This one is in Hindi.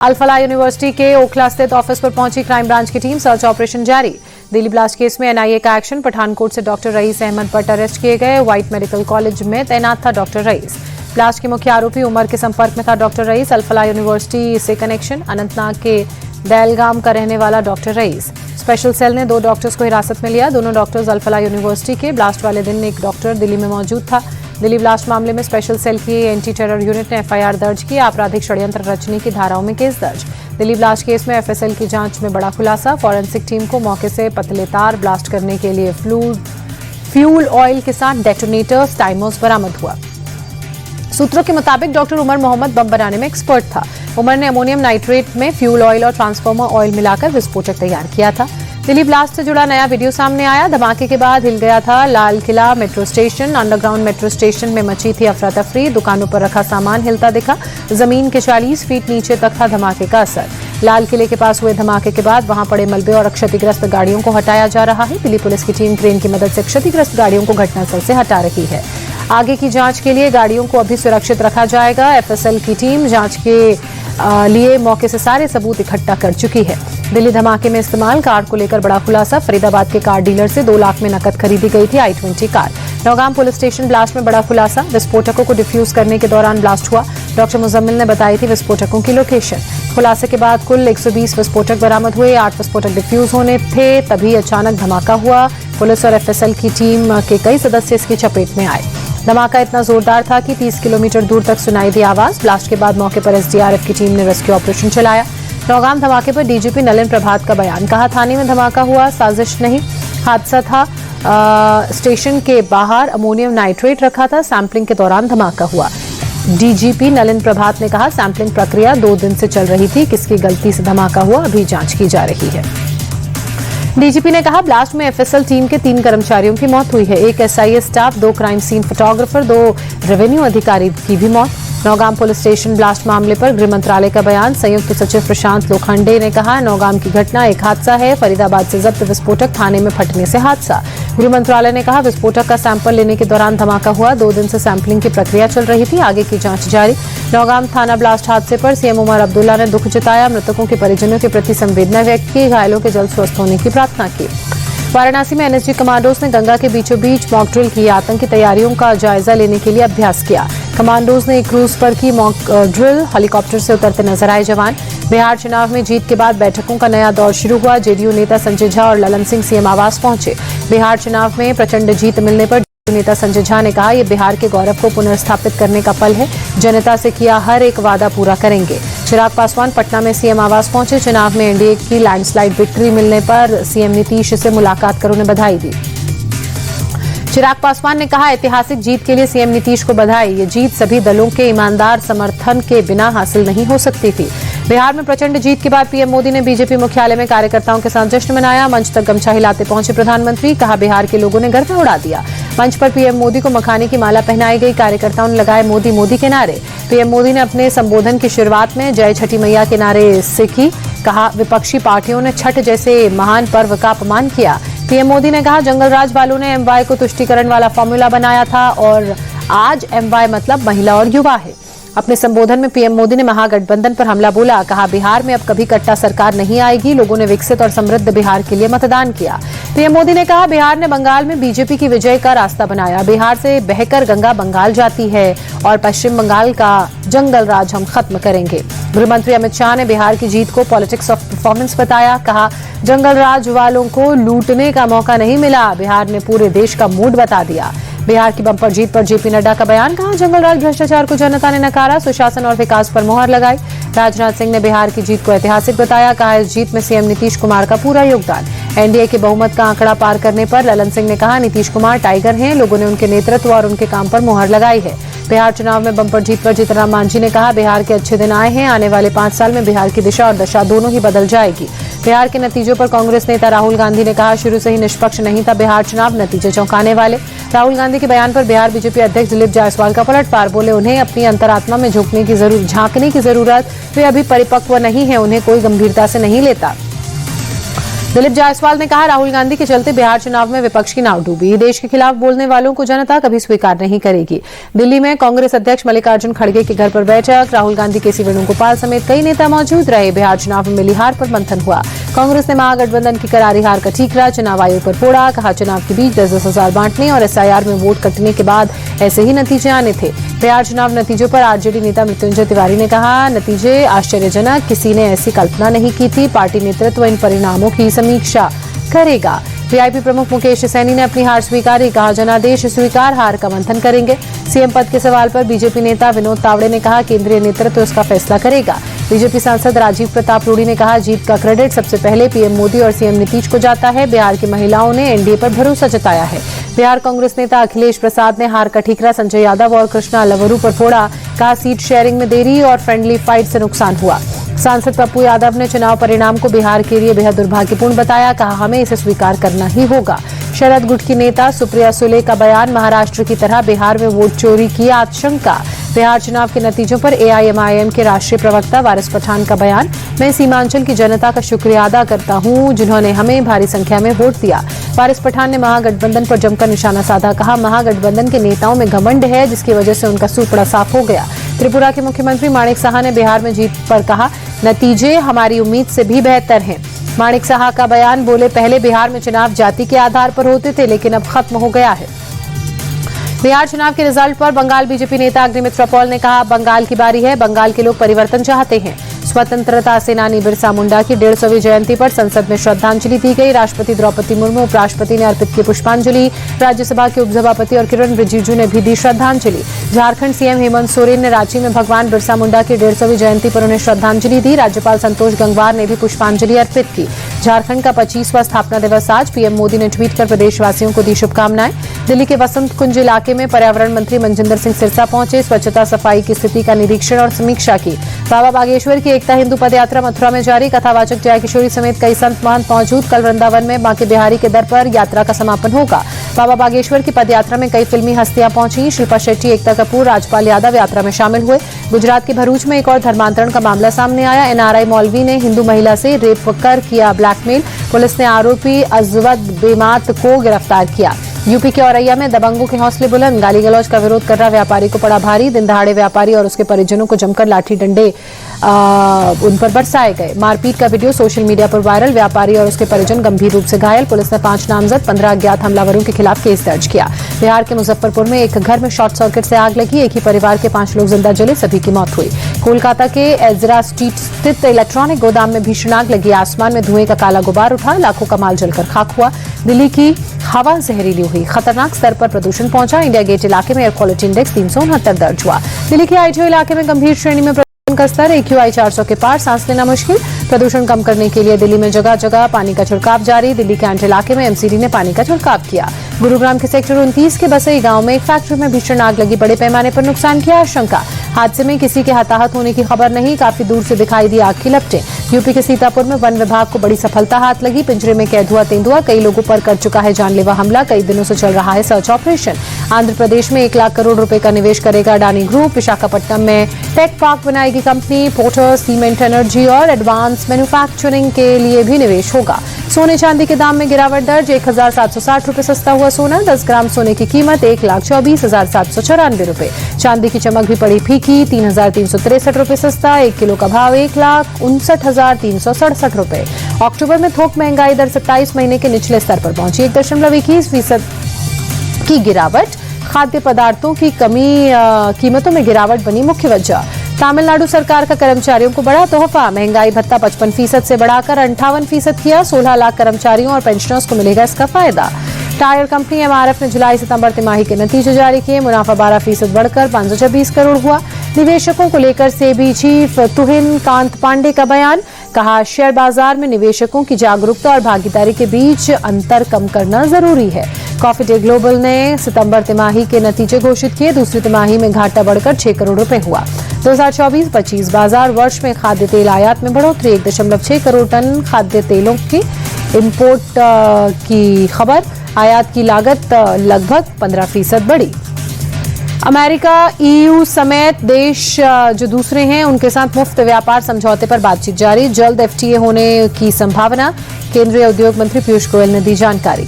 अल-फलाह यूनिवर्सिटी के ओखला स्थित ऑफिस पर पहुंची क्राइम ब्रांच की टीम, सर्च ऑपरेशन जारी। दिल्ली ब्लास्ट केस में एनआईए का एक्शन। पठानकोट से doctor rice Ahmad Bhatt arrest किए गए। व्हाइट मेडिकल कॉलेज में तैनात था डॉक्टर रईस। ब्लास्ट के मुख्य आरोपी उमर के संपर्क में था डॉक्टर रईस। अल-फलाह यूनिवर्सिटी से कनेक्शन। अनंतनाग के दैलगाम का रहने वाला डॉक्टर रईस। स्पेशल सेल ने 2 डॉक्टर्स को हिरासत में लिया। दोनों डॉक्टर्स अल-फलाह यूनिवर्सिटी के। ब्लास्ट वाले दिन एक डॉक्टर दिल्ली में मौजूद था। दिल्ली ब्लास्ट मामले में स्पेशल सेल की एंटी टेरर यूनिट ने एफआईआर दर्ज की। आपराधिक षड्यंत्र रचने की धाराओं में केस दर्ज। दिल्ली ब्लास्ट केस में एफएसएल की जांच में बड़ा खुलासा। फॉरेंसिक टीम को मौके से पतले तार ब्लास्ट करने के लिए फ्यूल ऑयल के साथ डेटोनेटर्स टाइमर्स बरामद हुआ। सूत्रों के मुताबिक डॉक्टर उमर मोहम्मद बम बनाने में एक्सपर्ट था। उमर ने अमोनियम नाइट्रेट में फ्यूल ऑयल और ट्रांसफार्मर ऑयल मिलाकर विस्फोटक तैयार किया था। दिल्ली ब्लास्ट से जुड़ा नया वीडियो सामने आया। धमाके के बाद हिल गया था Lal Qila metro station. Underground metro station में मची थी अफरा तफरी। दुकानों पर रखा सामान हिलता दिखा। जमीन के 40 फीट नीचे तक था धमाके का असर। लाल किले के पास हुए धमाके के बाद वहां पड़े मलबे और क्षतिग्रस्त गाड़ियों को हटाया जा रहा है। दिल्ली पुलिस की टीम क्रेन की मदद से क्षतिग्रस्त गाड़ियों को घटनास्थल से हटा रही है। आगे की जांच के लिए गाड़ियों को अभी सुरक्षित रखा जाएगा। एफएसएल की टीम जांच के लिए मौके से सारे सबूत इकट्ठा कर चुकी है। दिल्ली धमाके में इस्तेमाल कार को लेकर बड़ा खुलासा। फरीदाबाद के कार डीलर से 2 लाख में नकद खरीदी गई थी i20 car. Naugam police station blast में बड़ा खुलासा। विस्फोटकों को डिफ्यूज करने के दौरान ब्लास्ट हुआ। डॉक्टर मुजम्मिल ने बताई थी विस्फोटकों की लोकेशन। खुलासे के बाद कुल 120 विस्फोटक बरामद हुए। 8 विस्फोटक डिफ्यूज होने थे, तभी अचानक धमाका हुआ। पुलिस और एफएसएल की टीम के कई सदस्य इसकी चपेट में आए। धमाका इतना जोरदार था कि 30 किलोमीटर दूर तक सुनाई दी आवाज। ब्लास्ट के बाद मौके पर एसडीआरएफ की टीम ने रेस्क्यू ऑपरेशन चलाया। नौगाम धमाके पर डीजीपी नलिन प्रभात का बयान। कहा, थाने में धमाका हुआ, साजिश नहीं, हादसा था। स्टेशन के बाहर अमोनियम नाइट्रेट रखा था। सैंपलिंग के दौरान धमाका हुआ। डीजीपी नलिन प्रभात ने कहा, सैंपलिंग प्रक्रिया 2 दिन से चल रही थी। किसकी गलती से धमाका हुआ, अभी जांच की जा रही है। डीजीपी ने कहा, ब्लास्ट में एफएसएल टीम के 3 कर्मचारियों की मौत हुई है। 1 SIA staff, 2 crime scene photographer, 2 revenue अधिकारी की भी मौत। नौगाम पुलिस स्टेशन ब्लास्ट मामले पर गृह मंत्रालय का बयान। संयुक्त सचिव प्रशांत लोखंडे ने कहा, नौगाम की घटना एक हादसा है। फरीदाबाद से जब्त विस्फोटक थाने में फटने से हादसा। गृह मंत्रालय ने कहा, विस्फोटक का सैंपल लेने के दौरान धमाका हुआ। 2 दिन से सैंपलिंग की प्रक्रिया चल रही थी। आगे की जांच जारी। नौगाम थाना ब्लास्ट हादसे पर सीएम उमर अब्दुल्ला ने दुख जताया। मृतकों के परिजनों के प्रति संवेदना व्यक्त की। घायलों के जल्द स्वस्थ होने की प्रार्थना की। वाराणसी में एनएसजी कमांडोज ने गंगा के बीचों बीच मॉक ड्रिल की। आतंकी तैयारियों का जायजा लेने के लिए अभ्यास किया। कमांडोज ने एक क्रूज पर की मॉक ड्रिल। हेलीकॉप्टर से उतरते नजर आए जवान। बिहार चुनाव में जीत के बाद बैठकों का नया दौर शुरू हुआ। जेडीयू नेता संजय झा और ललन सिंह सीएम आवास पहुंचे। बिहार चुनाव में प्रचंड जीत मिलने पर नेता संजय झा ने कहा, यह बिहार के गौरव को पुनर्स्थापित करने का पल है। जनता से किया हर एक वादा पूरा करेंगे। चिराग पासवान पटना में सीएम आवास पहुंचे। चुनाव में एनडीए की लैंडस्लाइड विक्ट्री मिलने पर सीएम नीतीश से मुलाकात कर उन्हें बधाई दी। चिराग पासवान ने कहा, ऐतिहासिक जीत के लिए सीएम नीतीश को बधाई। ये जीत सभी दलों के ईमानदार समर्थन के बिना हासिल नहीं हो सकती थी। बिहार में प्रचंड जीत के बाद पीएम मोदी ने बीजेपी मुख्यालय में कार्यकर्ताओं के साथ जश्न मनाया। मंच तक गमछा हिलाते पहुंचे प्रधानमंत्री। कहा, बिहार के लोगों ने गर्व उड़ा दिया। मंच पर पीएम मोदी को मखाने की माला पहनाई गई। कार्यकर्ताओं ने लगाए मोदी मोदी के नारे। पीएम मोदी ने अपने संबोधन की शुरुआत में जय छठी मैया के नारे से की। कहा, विपक्षी पार्टियों ने छठ जैसे महान पर्व का अपमान किया। पीएम मोदी ने कहा, जंगलराज वालों ने एमवाय को तुष्टीकरण वाला फॉर्मूला बनाया था और आज एमवाय मतलब महिला और युवा है। अपने संबोधन में पीएम मोदी ने महागठबंधन पर हमला बोला। कहा, बिहार में अब कभी कट्टा सरकार नहीं आएगी। लोगों ने विकसित और समृद्ध बिहार के लिए मतदान किया। पीएम मोदी ने कहा, बिहार ने बंगाल में बीजेपी की विजय का रास्ता बनाया। बिहार से बहकर गंगा बंगाल जाती है और पश्चिम बंगाल का जंगल राज हम खत्म करेंगे। गृह मंत्री अमित शाह ने बिहार की जीत को पॉलिटिक्स ऑफ परफॉर्मेंस बताया। कहा, जंगल राज वालों को लूटने का मौका नहीं मिला। बिहार ने पूरे देश का मूड बता दिया। बिहार की बंपर जीत पर जेपी नड्डा का बयान। कहा, जंगल राज भ्रष्टाचार को जनता ने नकारा। सुशासन और विकास पर मोहर लगाई। राजनाथ सिंह ने बिहार की जीत को ऐतिहासिक बताया। कहा, इस जीत में सीएम नीतीश कुमार का पूरा योगदान। एनडीए के बहुमत का आंकड़ा पार करने पर ललन सिंह ने कहा, नीतीश कुमार टाइगर हैं। लोगों ने उनके नेतृत्व और उनके काम पर मोहर लगाई है। बिहार चुनाव में बंपर जीत पर जीतन राम मांझी ने कहा, बिहार के अच्छे दिन आए हैं। आने वाले 5 साल में बिहार की दिशा और दशा दोनों ही बदल जाएगी। बिहार के नतीजों पर कांग्रेस नेता राहुल गांधी ने कहा, शुरू से ही निष्पक्ष नहीं था बिहार चुनाव, नतीजे चौंकाने वाले। राहुल गांधी के बयान पर बिहार बीजेपी अध्यक्ष दिलीप जायसवाल का पलटवार। बोले, उन्हें अपनी अंतरात्मा में झांकने की जरूरत। वे अभी परिपक्व नहीं है, उन्हें कोई गंभीरता से नहीं लेता। दिलीप जायसवाल ने कहा, राहुल गांधी के चलते बिहार चुनाव में विपक्ष की नाव डूबी। देश के खिलाफ बोलने वालों को जनता कभी स्वीकार नहीं करेगी। दिल्ली में कांग्रेस अध्यक्ष मल्लिकार्जुन खड़गे के घर पर बैठक, राहुल गांधी, केसी वेणुगोपाल समेत कई नेता मौजूद रहे। बिहार चुनाव में मिली हार पर मंथन हुआ। कांग्रेस ने महागठबंधन की करारी हार का ठीकरा चुनाव आयोग पर फोड़ा। कहा, चुनाव के बीच 10-10 हजार बांटने और SIR में वोट कटने के बाद ऐसे ही नतीजे आने थे। बिहार चुनाव नतीजों पर आरजेडी नेता मृत्युंजय तिवारी ने कहा, नतीजे आश्चर्यजनक, किसी ने ऐसी कल्पना नहीं की थी। पार्टी नेतृत्व इन परिणामों की समीक्षा करेगा। वीआईपी प्रमुख मुकेश सैनी ने अपनी हार स्वीकारी। कहा, जनादेश स्वीकार, हार का मंथन करेंगे। सीएम पद के सवाल पर बीजेपी नेता विनोद तावड़े ने कहा, केंद्रीय नेतृत्व इसका फैसला करेगा। बीजेपी सांसद राजीव प्रताप रूडी ने कहा, जीत का क्रेडिट सबसे पहले पीएम मोदी और सीएम नीतीश को जाता है। बिहार की महिलाओं ने एनडीए पर भरोसा जताया है। बिहार कांग्रेस नेता अखिलेश प्रसाद ने हार का ठीकरा संजय यादव और कृष्णा लवरू पर फोड़ा। कहा, सीट शेयरिंग में देरी और फ्रेंडली फाइट से नुकसान हुआ। सांसद पप्पू यादव ने चुनाव परिणाम को बिहार के लिए बेहद दुर्भाग्यपूर्ण बताया। कहा, हमें इसे स्वीकार करना ही होगा। शरद गुट की नेता सुप्रिया सुले का बयान, महाराष्ट्र की तरह बिहार में वोट चोरी की आशंका। बिहार चुनाव के नतीजों पर AIMIM के राष्ट्रीय प्रवक्ता वारिस पठान का बयान, मैं सीमांचल की जनता का शुक्रिया अदा करता हूं जिन्होंने हमें भारी संख्या में वोट दिया। वारिस पठान ने महागठबंधन पर जमकर निशाना साधा। कहा, महागठबंधन के नेताओं में घमंड है जिसकी वजह से उनका सूपड़ा साफ हो गया। त्रिपुरा के मुख्यमंत्री माणिक साहा ने बिहार में जीत पर कहा, नतीजे हमारी उम्मीद से भी बेहतर हैं। माणिक साहा का बयान, बोले, पहले बिहार में चुनाव जाति के आधार पर होते थे लेकिन अब खत्म हो गया है। बिहार चुनाव के रिजल्ट पर बंगाल बीजेपी नेता अग्निमित्रा पॉल ने कहा, बंगाल की बारी है, बंगाल के लोग परिवर्तन चाहते हैं। स्वतंत्रता सेनानी बिरसा मुंडा की 150वीं जयंती पर संसद में श्रद्धांजलि दी गई। राष्ट्रपति द्रौपदी मुर्मू, उपराष्ट्रपति ने अर्पित की पुष्पांजलि। राज्यसभा के उपसभापति और किरण रिजिजू ने भी दी श्रद्धांजलि। झारखंड सीएम हेमंत सोरेन ने रांची में भगवान बिरसा मुंडा की 150वीं जयंती पर उन्हें श्रद्धांजलि दी। राज्यपाल संतोष गंगवार ने भी पुष्पांजलि अर्पित की। झारखंड का 25वां स्थापना दिवस आज, पीएम मोदी ने ट्वीट कर प्रदेशवासियों को दी शुभकामनाएं। दिल्ली के वसंत कुंज इलाके में पर्यावरण मंत्री मनजिंदर सिंह सिरसा पहुंचे, स्वच्छता सफाई की स्थिति का निरीक्षण और समीक्षा की। बाबा बागेश्वर की एकता हिंदू पदयात्रा मथुरा में जारी, कथावाचक जय किशोरी समेत कई संत महंत मौजूद। कल वृंदावन में बांके बिहारी के दर पर यात्रा का समापन होगा। बाबा बागेश्वर की पदयात्रा में कई फिल्मी हस्तियां पहुंची। शिल्पा शेट्टी, एकता कपूर, राजपाल यादव यात्रा में शामिल हुए। गुजरात के भरूच में एक और धर्मांतरण का मामला सामने आया। NRI मौलवी ने हिंदू महिला से रेप कर किया ब्लैकमेल। पुलिस ने आरोपी अजवद बेमात को गिरफ्तार किया। यूपी के औरैया में दबंगों के हौसले बुलंद, गाली गलौज का विरोध कर रहा व्यापारी को पड़ा भारी। दिन दहाड़े व्यापारी और उसके परिजनों को जमकर लाठी डंडे उन पर बरसाए गए। मारपीट का वीडियो सोशल मीडिया पर वायरल, व्यापारी और उसके परिजन गंभीर रूप से घायल। पुलिस ने 5 नामजद 15 अज्ञात हमलावरों के खिलाफ केस दर्ज किया। बिहार के मुजफ्फरपुर में एक घर में शॉर्ट सर्किट से आग लगी, एक ही परिवार के 5 लोग जिंदा जले, सभी की मौत हुई। कोलकाता के एजरा स्ट्रीट स्थित इलेक्ट्रॉनिक गोदाम में भीषण आग लगी, आसमान में धुएं का काला गुबार उठा, लाखों का माल जलकर खाक हुआ। दिल्ली की हवा जहरीली हुई, खतरनाक स्तर पर प्रदूषण पहुंचा। इंडिया गेट इलाके में एयर क्वालिटी इंडेक्स 369 दर्ज हुआ। दिल्ली के ITO इलाके में गंभीर श्रेणी में का स्तर AQI 400 के पार, सांस लेना मुश्किल। प्रदूषण कम करने के लिए दिल्ली में जगह जगह पानी का छिड़काव जारी। दिल्ली कैंट इलाके में MCD ने पानी का छिड़काव किया। गुरुग्राम के सेक्टर 29 के बसई गांव में एक फैक्ट्री में भीषण आग लगी, बड़े पैमाने पर नुकसान की आशंका। हादसे में किसी के हताहत होने की खबर नहीं, काफी दूर से दिखाई दी आग की लपटें। यूपी के सीतापुर में वन विभाग को बड़ी सफलता हाथ लगी, पिंजरे में कैद हुआ तेंदुआ, कई लोगों पर कर चुका है जानलेवा हमला, कई दिनों से चल रहा है सर्च ऑपरेशन। आंध्र प्रदेश में 1 लाख करोड़ रुपए का निवेश करेगा अडानी ग्रुप। विशाखापट्टनम में टेक पार्क बनाएगी कंपनी। पोर्टर, सीमेंट, एनर्जी और एडवांस मैन्युफैक्चरिंग के लिए भी निवेश होगा। सोने चांदी के दाम में गिरावट दर्ज, 1760 रुपए सस्ता हुआ सोना। 10 ग्राम सोने की कीमत 1,24,794 रुपए। चांदी की चमक भी पड़ी फीकी, 3,363 रुपए सस्ता। 1 किलो का भाव 1,59,367 रुपए। अक्टूबर में थोक महंगाई दर 27 महीने के निचले स्तर पर पहुंची, 1.21% की गिरावट। खाद्य पदार्थों की कीमतों में गिरावट बनी मुख्य वजह। तमिलनाडु सरकार का कर्मचारियों को बड़ा तोहफा, महंगाई भत्ता 55% से बढ़ाकर 58% किया। 16 लाख कर्मचारियों और पेंशनर्स को मिलेगा इसका फायदा। टायर कंपनी MRF ने जुलाई-सितंबर तिमाही के नतीजे जारी किए, मुनाफा 12% बढ़कर 526 करोड़ हुआ। निवेशकों को लेकर सेबी चीफ तुहिन कांत पांडे का बयान, कहा शेयर बाजार में निवेशकों की जागरूकता और भागीदारी के बीच अंतर कम करना जरूरी है। कॉफी डे ग्लोबल ने सितंबर तिमाही के नतीजे घोषित किए, दूसरी तिमाही में घाटा बढ़कर 6 करोड़ रुपए हुआ। 2024-25 बाजार वर्ष में खाद्य तेल आयात में बढ़ोतरी, 1.6 करोड़ टन खाद्य तेलों की इंपोर्ट की खबर। आयात की लागत लगभग 15% बढ़ी। अमेरिका, EU समेत देश जो दूसरे हैं उनके साथ मुफ्त व्यापार समझौते पर बातचीत जारी, जल्द FTA होने की संभावना। केंद्रीय उद्योग मंत्री पीयूष गोयल ने दी जानकारी।